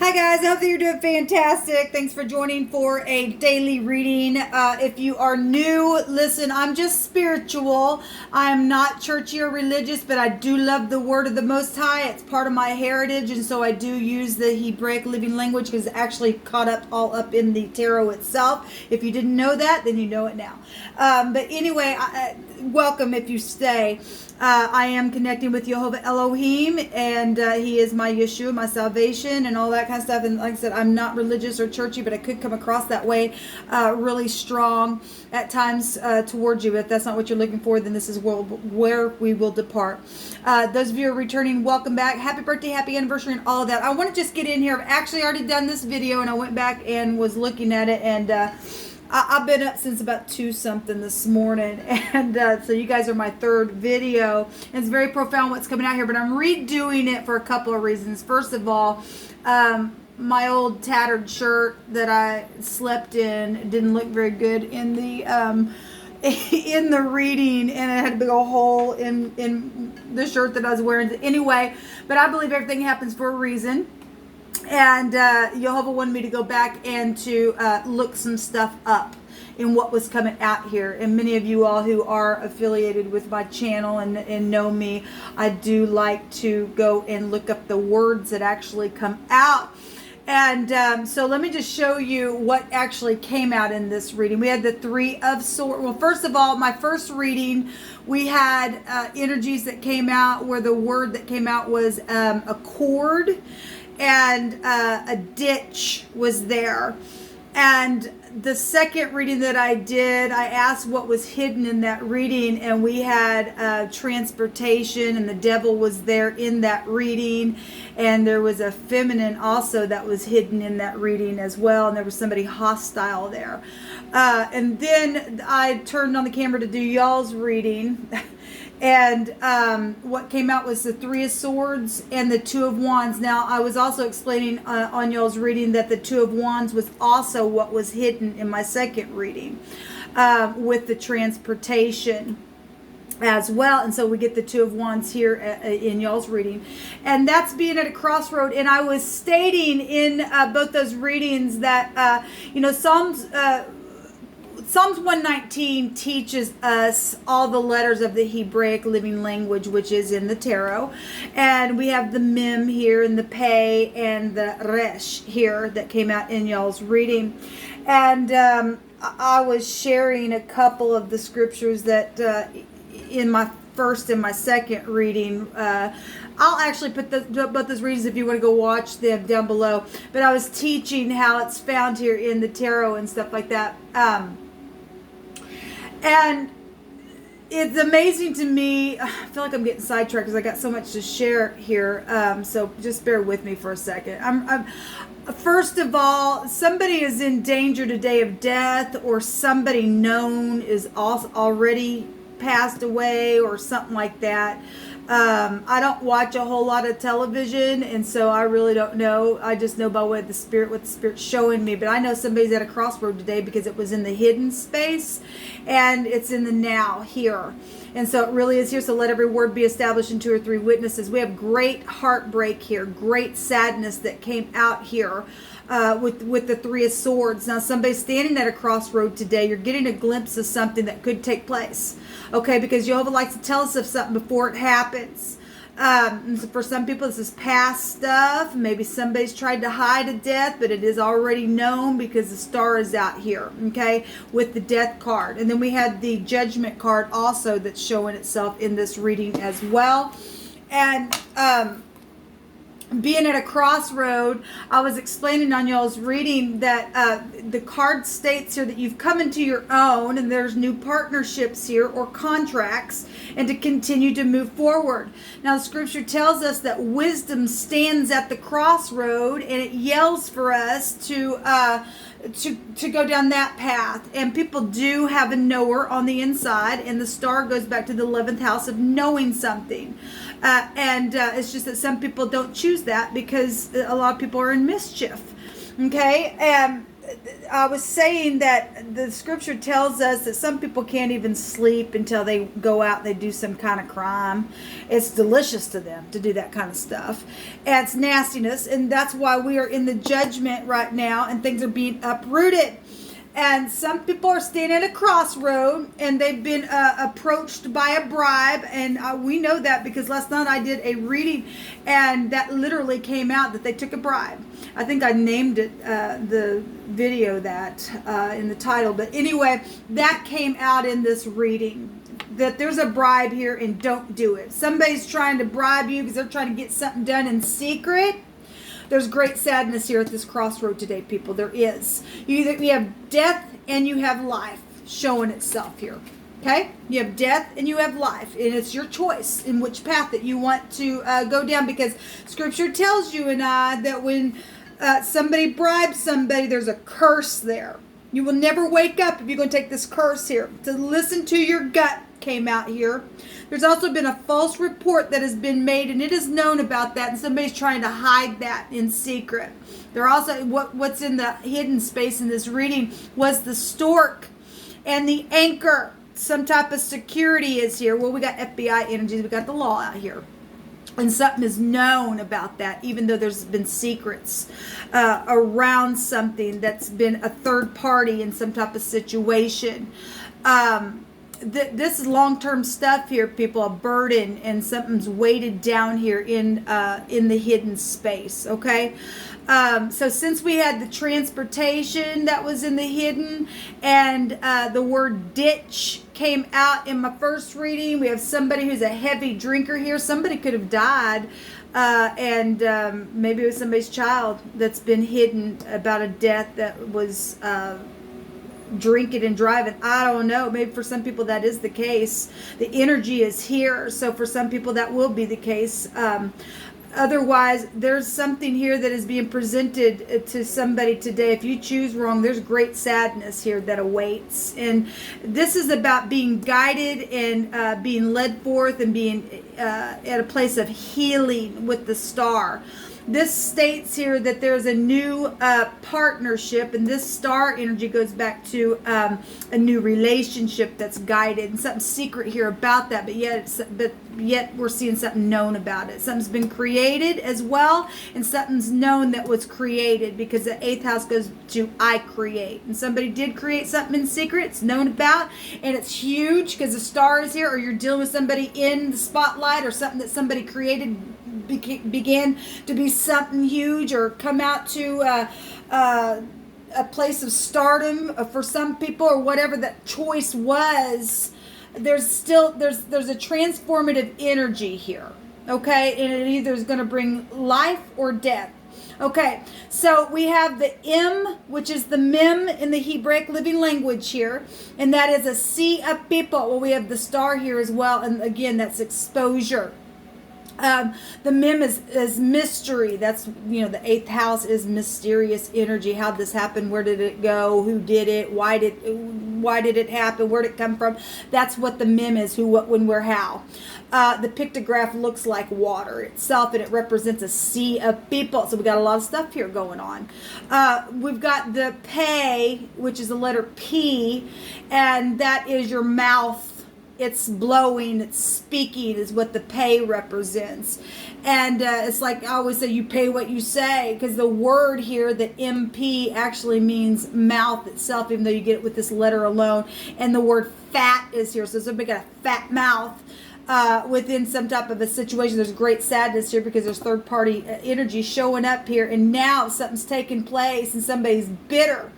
Hi guys, I hope that you're doing fantastic. Thanks for joining for a daily reading. If you are new, listen, I'm just spiritual. I'm not churchy or religious, but I do love the word of the Most High. It's part of my heritage, and so I do use the Hebraic living language because it's actually caught up all up in the tarot itself. If you didn't know that, then you know it now. But anyway, welcome if you stay. I am connecting with Jehovah Elohim, and he is my Yeshua, my salvation, and all that kind of stuff. And like I said, I'm not religious or churchy, but I could come across that way really strong at times towards you. But if that's not what you're looking for, then this is where we will depart. Those of you who are returning, welcome back. Happy birthday, happy anniversary, and all of that. I want to just get in here. I've actually already done this video, and I went back and was looking at it, and I've been up since about 2-something this morning, and so you guys are my third video, and it's very profound what's coming out here, but I'm redoing it for a couple of reasons. First of all, my old tattered shirt that I slept in didn't look very good in the reading, and it had a big old hole in the shirt that I was wearing. Anyway, but I believe everything happens for a reason. And Jehovah wanted me to go back and to look some stuff up in what was coming out here. And many of you all who are affiliated with my channel and know me, I do like to go and look up the words that actually come out. And so let me just show you what actually came out in this reading. We had the Three of Swords. Well, first of all, my first reading, we had energies that came out where the word that came out was a cord. And a ditch was there. And the second reading that I did, I asked what was hidden in that reading, and we had transportation, and the devil was there in that reading, and there was a feminine also that was hidden in that reading as well, and there was somebody hostile there. And then I turned on the camera to do y'all's reading. And what came out was the Three of Swords and the Two of Wands. Now, I was also explaining on y'all's reading that the Two of Wands was also what was hidden in my second reading with the transportation as well. And so we get the Two of Wands here in y'all's reading. And that's being at a crossroad. And I was stating in both those readings that, Psalms 119 teaches us all the letters of the Hebraic living language, which is in the tarot. And we have the Mem here, and the Pei, and the Resh here that came out in y'all's reading. And I was sharing a couple of the scriptures that in my first and my second reading. I'll actually put both those readings if you want to go watch them down below. But I was teaching how it's found here in the tarot and stuff like that. And it's amazing to me. I feel like I'm getting sidetracked because I got so much to share here. So just bear with me for a second. First of all, somebody is in danger today of death, or somebody known is also already passed away or something like that. I don't watch a whole lot of television, and so I really don't know. I just know by what the Spirit's showing me. But I know somebody's at a crossroad today because it was in the hidden space, and it's in the now here. And so it really is here. So let every word be established in 2 or 3 witnesses. We have great heartbreak here, great sadness that came out here with the Three of Swords. Now, somebody's standing at a crossroad today. You're getting a glimpse of something that could take place. Okay, because Jehovah likes to tell us of something before it happens. And so for some people, this is past stuff. Maybe somebody's tried to hide a death, but it is already known because the star is out here, okay, with the death card. And then we had the judgment card also that's showing itself in this reading as well. And being at a crossroad, I was explaining on y'all's reading that the card states here that you've come into your own, and there's new partnerships here or contracts, and to continue to move forward. Now, the scripture tells us that wisdom stands at the crossroad, and it yells for us to go down that path. And people do have a knower on the inside, and the star goes back to the 11th house of knowing something. And it's just that some people don't choose that because a lot of people are in mischief. Okay, I was saying that the scripture tells us that some people can't even sleep until they go out and they do some kind of crime. It's delicious to them to do that kind of stuff. And it's nastiness. And that's why we are in the judgment right now and things are being uprooted. And some people are standing at a crossroad and they've been approached by a bribe. And we know that because last night I did a reading and that literally came out that they took a bribe. I think I named it the video that in the title. But anyway, that came out in this reading. That there's a bribe here and don't do it. Somebody's trying to bribe you because they're trying to get something done in secret. There's great sadness here at this crossroad today, people. There is. You have death and you have life showing itself here. Okay? You have death and you have life. And it's your choice in which path that you want to go down. Because Scripture tells you and I that when somebody bribes somebody, there's a curse there. You will never wake up if you're going to take this curse here. To listen to your gut came out here. There's also been a false report that has been made, and it is known about that, and somebody's trying to hide that in secret. There also, what's in the hidden space in this reading was the stork and the anchor. Some type of security is here. Well, we got FBI energies. We got the law out here. And something is known about that, even though there's been secrets around something that's been a third party in some type of situation. This is long-term stuff here, people. A burden and something's weighted down here in the hidden space. Okay. So since we had the transportation that was in the hidden and the word ditch came out in my first reading, we have somebody who's a heavy drinker here. Somebody could have died and maybe it was somebody's child that's been hidden about a death that was drinking and driving. I don't know. Maybe for some people that is the case. The energy is here. So for some people that will be the case. Otherwise, there's something here that is being presented to somebody today. If you choose wrong, there's great sadness here that awaits. And this is about being guided and being led forth and being at a place of healing with the star. This states here that there's a new partnership, and this star energy goes back to a new relationship that's guided, and something secret here about that. But yet we're seeing something known about it. Something's been created as well, and something's known that was created because the 8th house goes to I create, and somebody did create something in secret. It's known about, and it's huge because the star is here, or you're dealing with somebody in the spotlight, or something that somebody created began to be something huge or come out to a place of stardom for some people, or whatever that choice was. There's a transformative energy here. Okay, and it either is going to bring life or death. Okay, so we have the M, which is the mem in the Hebraic living language here, and that is a sea of people. Well, we have the star here as well, and again, that's exposure. The mem is mystery. That's, the 8th house is mysterious energy. How this happened? Where did it go? Who did it? Why did it happen? Where did it come from? That's what the mem is. Who, what, when, where, how. The pictograph looks like water itself, and it represents a sea of people. So we got a lot of stuff here going on. We've got the pay, which is the letter P, and that is your mouth. It's blowing, it's speaking is what the pay represents. And it's like I always say, you pay what you say, because the word here, the MP, actually means mouth itself, even though you get it with this letter alone. And the word fat is here. So somebody got a fat mouth within some type of a situation. There's great sadness here because there's third party energy showing up here. And now something's taking place and somebody's bitter.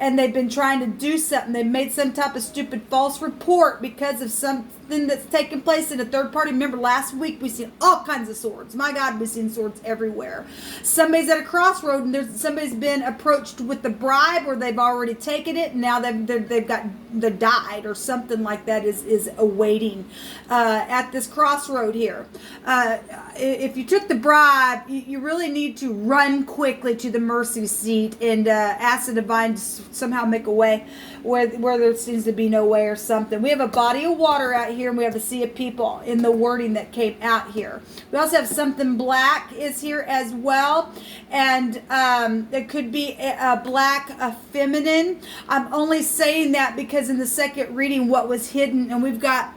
And they've been trying to do something. They made some type of stupid false report because of something that's taken place in a third party. Remember last week we seen all kinds of swords. My God, we've seen swords everywhere. Somebody's at a crossroad and somebody's been approached with the bribe, or they've already taken it and now they've died, or something like that is awaiting at this crossroad here. If you took the bribe, you really need to run quickly to the mercy seat and ask the divine somehow make a way where there seems to be no way or something. We have a body of water out here, and we have a sea of people in the wording that came out here. We also have something black is here as well, and it could be a black, a feminine. I'm only saying that because in the second reading, what was hidden, and we've got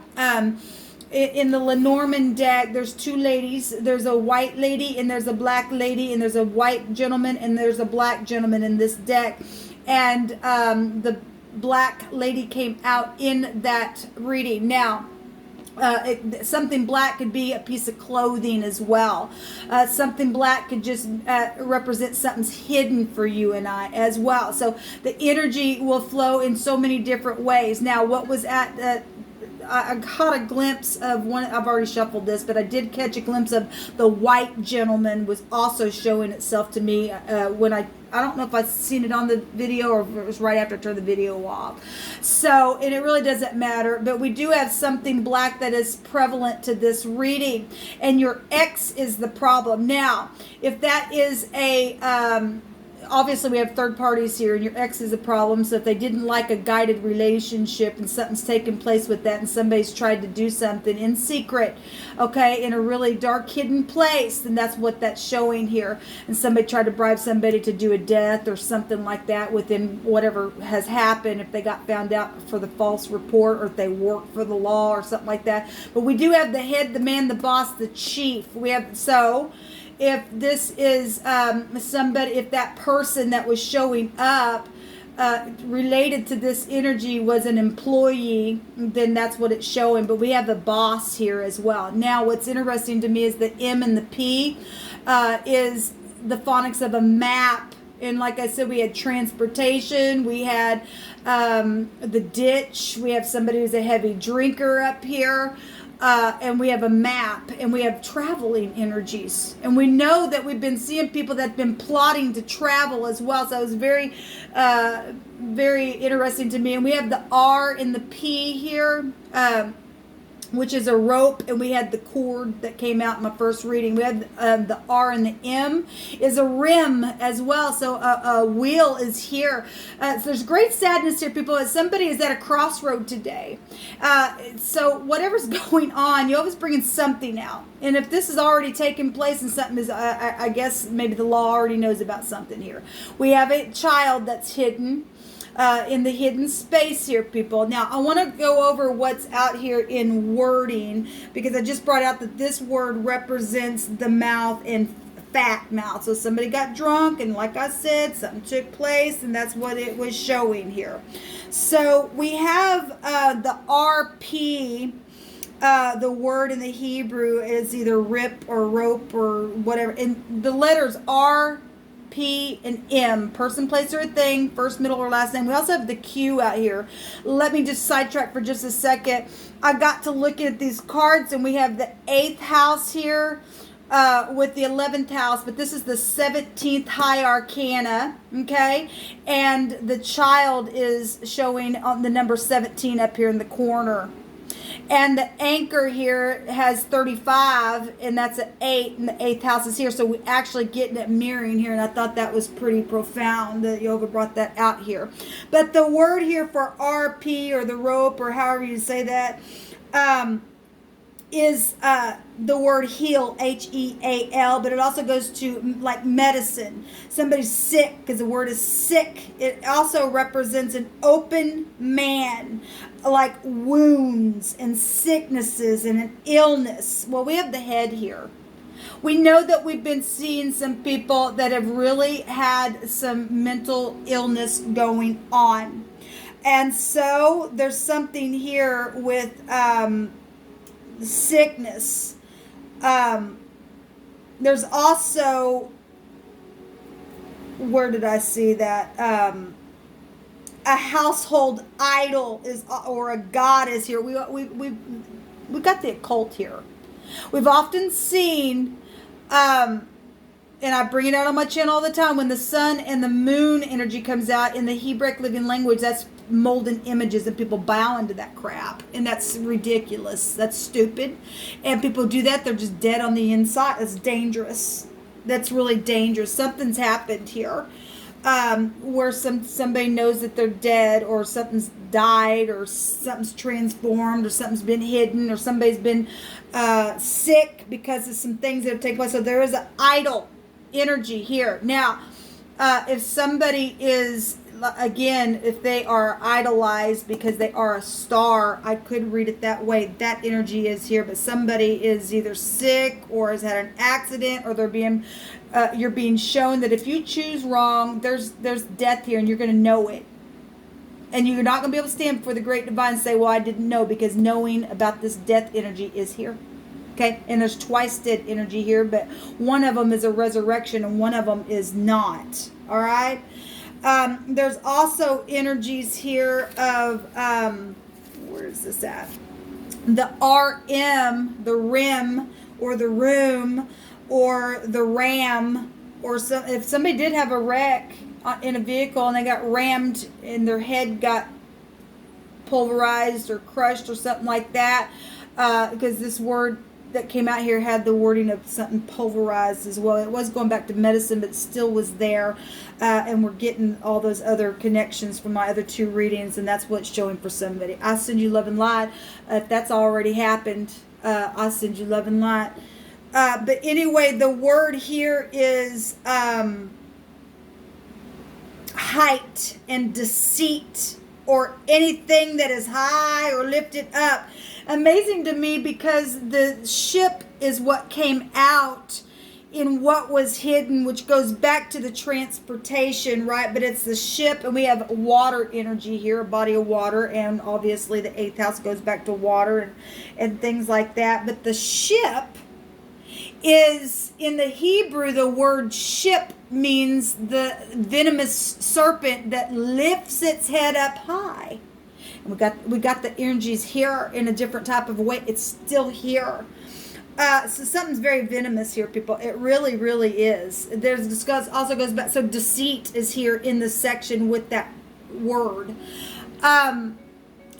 in the Lenormand deck, there's two ladies. There's a white lady and there's a black lady, and there's a white gentleman and there's a black gentleman in this deck. And the black lady came out in that reading. Now, something black could be a piece of clothing as well. Something black could just represent something's hidden for you and I as well. So the energy will flow in so many different ways. Now, what was at I caught a glimpse of one. I've already shuffled this, but I did catch a glimpse of the white gentleman was also showing itself to me when I don't know if I've seen it on the video or if it was right after I turned the video off. So, and it really doesn't matter, but we do have something black that is prevalent to this reading, and your ex is the problem. Now, if that is obviously we have third parties here, and your ex is a problem. So if they didn't like a guided relationship and something's taken place with that, and somebody's tried to do something in secret, okay, in a really dark hidden place, then that's what that's showing here. And somebody tried to bribe somebody to do a death or something like that within whatever has happened, if they got found out for the false report, or if they work for the law or something like that. But we do have the head, the man, the boss, the chief. We have, so if this is somebody, if that person that was showing up related to this energy was an employee, then that's what it's showing. But we have the boss here as well. Now, what's interesting to me is the M and the P is the phonics of a map. And like I said, we had transportation, we had the ditch, we have somebody who's a heavy drinker up here. And we have a map, and we have traveling energies. And we know that we've been seeing people that have been plotting to travel as well. So it was very, very interesting to me. And we have the R and the P here, which is a rope, and we had the cord that came out in my first reading. We had the R, and the M is a rim as well. So a wheel is here. So there's great sadness here, people. Somebody is at a crossroad today. So whatever's going on, you always bringing something out. And if this has already taken place and something is, I guess maybe the law already knows about something here. We have a child that's hidden. In the hidden space here, people. Now, I want to go over what's out here in wording, because I just brought out that this word represents the mouth and fat mouth. So somebody got drunk, and like I said, something took place, and that's what it was showing here. So we have the RP. The word in the Hebrew is either rip or rope or whatever. And the letters R, P, and M, person, place, or a thing, first, middle, or last name. We also have the Q out here. Let me just sidetrack for just a second. I got to look at these cards, and we have the 8th house here with the 11th house, but this is the 17th high arcana, okay? And the child is showing on the number 17 up here in the corner. And the anchor here has 35, and that's an 8, and the 8th house is here. So we actually getting it mirroring here, and I thought that was pretty profound that Yoga brought that out here. But the word here for RP, or the rope, or however you say that, is the word heal, H-E-A-L, but it also goes to like medicine. Somebody's sick, because the word is sick. It also represents an open man, like wounds and sicknesses and an illness. Well, we have the head here. We know that we've been seeing some people that have really had some mental illness going on. And so there's something here with sickness. There's also, where did I see that? A household idol is, or a goddess here. We got the occult here. We've often seen, and I bring it out on my channel all the time, when the sun and the moon energy comes out in the Hebraic living language, that's molding images, and people bow into that crap, and that's ridiculous. That's stupid, and people do that, they're just dead on the inside. That's dangerous. That's really dangerous. Something's happened here. where somebody knows that they're dead, or something's died, or something's transformed, or something's been hidden, or somebody's been sick because of some things that have taken place. So there is an idol energy here. Now, if somebody is, again, if they are idolized because they are a star, I could read it that way. That energy is here, but somebody is either sick or has had an accident, or they're being, you're being shown that if you choose wrong, there's death here, and you're going to know it. And you're not going to be able to stand before the great divine and say, well, I didn't know, because knowing about this death energy is here. Okay, and there's twice dead energy here, but one of them is a resurrection and one of them is not. All right. There's also energies here of, where is this at? The RM, the rim, or the room, or the ram, or some, if somebody did have a wreck in a vehicle and they got rammed and their head got pulverized or crushed or something like that, because this word that came out here had the wording of something pulverized as well. It was going back to medicine, but it still was there. And we're getting all those other connections from my other two readings, and that's what's showing for somebody. I send you love and light. If that's already happened, I send you love and light. But anyway, the word here is height and deceit, or anything that is high or lifted up. Amazing to me, because the ship is what came out in what was hidden, which goes back to the transportation, right? But it's the ship, and we have water energy here, a body of water, and obviously the 8th house goes back to water and things like that. But the ship is, in the Hebrew, the word ship means the venomous serpent that lifts its head up high. And we got the energies here in a different type of way. It's still here. So something's very venomous here, people. It really, really is. There's discuss also goes back. So deceit is here in the section with that word.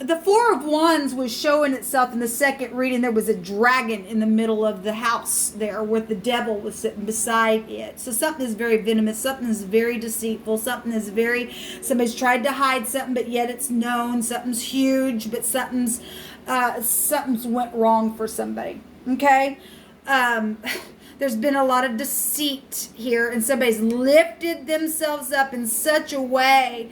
The Four of Wands was showing itself in the second reading. There was a dragon in the middle of the house there, where the devil was sitting beside it. So something is very venomous. Something is very deceitful. Something is very, somebody's tried to hide something, but yet it's known. Something's huge, but something's went wrong for somebody. Okay? There's been a lot of deceit here, and somebody's lifted themselves up in such a way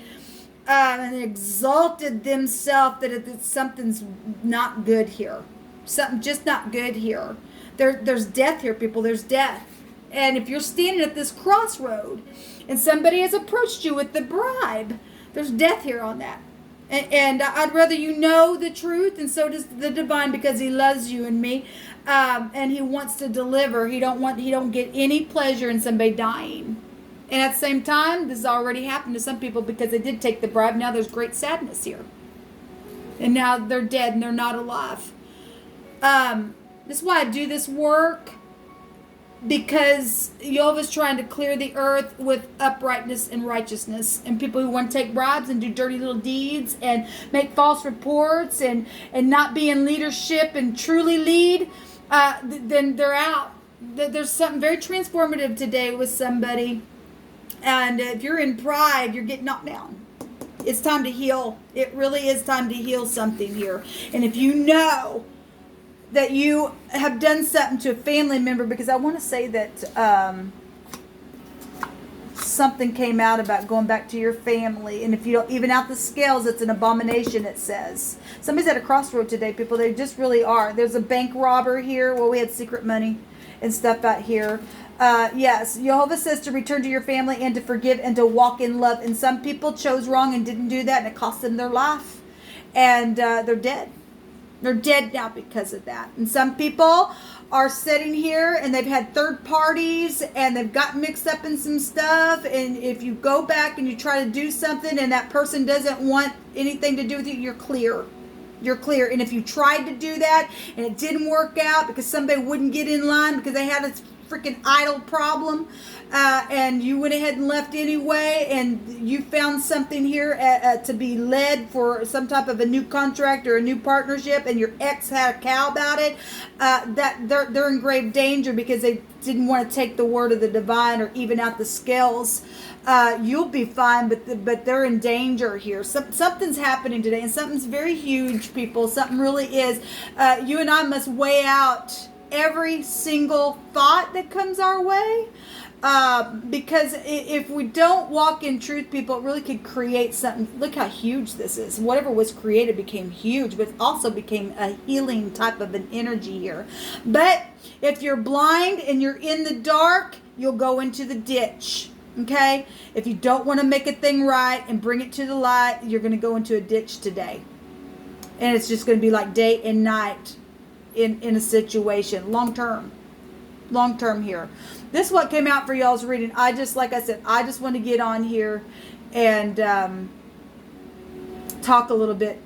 and exalted themselves that something's not good here. Something just not good here. There's death here, people. There's death. And if you're standing at this crossroad and somebody has approached you with the bribe, there's death here on that. And I'd rather you know the truth, and so does the divine, because he loves you and me, and he wants to deliver. He don't get any pleasure in somebody dying. And at the same time, this has already happened to some people because they did take the bribe. Now there's great sadness here. And now they're dead and they're not alive. This is why I do this work, because Jehovah's trying to clear the earth with uprightness and righteousness. And people who want to take bribes and do dirty little deeds and make false reports and not be in leadership and truly lead, then they're out. There's something very transformative today with somebody. And if you're in pride, you're getting knocked down. It's time to heal. It really is time to heal something here. And if you know that you have done something to a family member, because I want to say that something came out about going back to your family. And if you don't even out the scales, it's an abomination, it says. Somebody's at a crossroad today, people. They just really are. There's a bank robber here. Well, we had secret money and stuff out here. Yes, Jehovah says to return to your family and to forgive and to walk in love. And some people chose wrong and didn't do that, and it cost them their life. And they're dead. They're dead now because of that. And some people are sitting here and they've had third parties and they've gotten mixed up in some stuff. And if you go back and you try to do something and that person doesn't want anything to do with you, you're clear. You're clear. And if you tried to do that and it didn't work out because somebody wouldn't get in line because they had a freaking idol problem, and you went ahead and left anyway, and you found something here to be led for some type of a new contract or a new partnership, and your ex had a cow about it, that they're in grave danger because they didn't want to take the word of the divine or even out the scales. You'll be fine, but they're in danger here. Something's happening today, and something's very huge, people. Something really is. You and I must weigh out every single thought that comes our way. Because if we don't walk in truth, people, it really could create something. Look how huge this is. Whatever was created became huge, but also became a healing type of an energy here. But if you're blind and you're in the dark, you'll go into the ditch. Okay? If you don't want to make a thing right and bring it to the light, you're going to go into a ditch today. And it's just going to be like day and night in a situation. Long term here. This is what came out for y'all's reading. Like I said, I just want to get on here and talk a little bit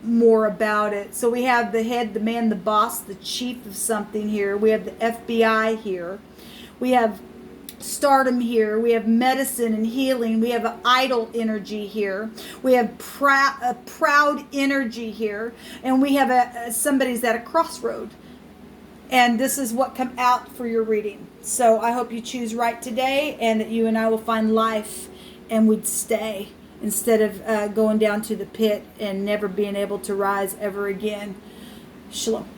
more about it. So we have the head, the man, the boss, the chief of something here. We have the FBI here. We have stardom here. We have medicine and healing. We have an idol energy here. We have a proud energy here. And we have somebody's at a crossroad. And this is what come out for your reading. So I hope you choose right today, and that you and I will find life and we'd stay instead of going down to the pit and never being able to rise ever again. Shalom.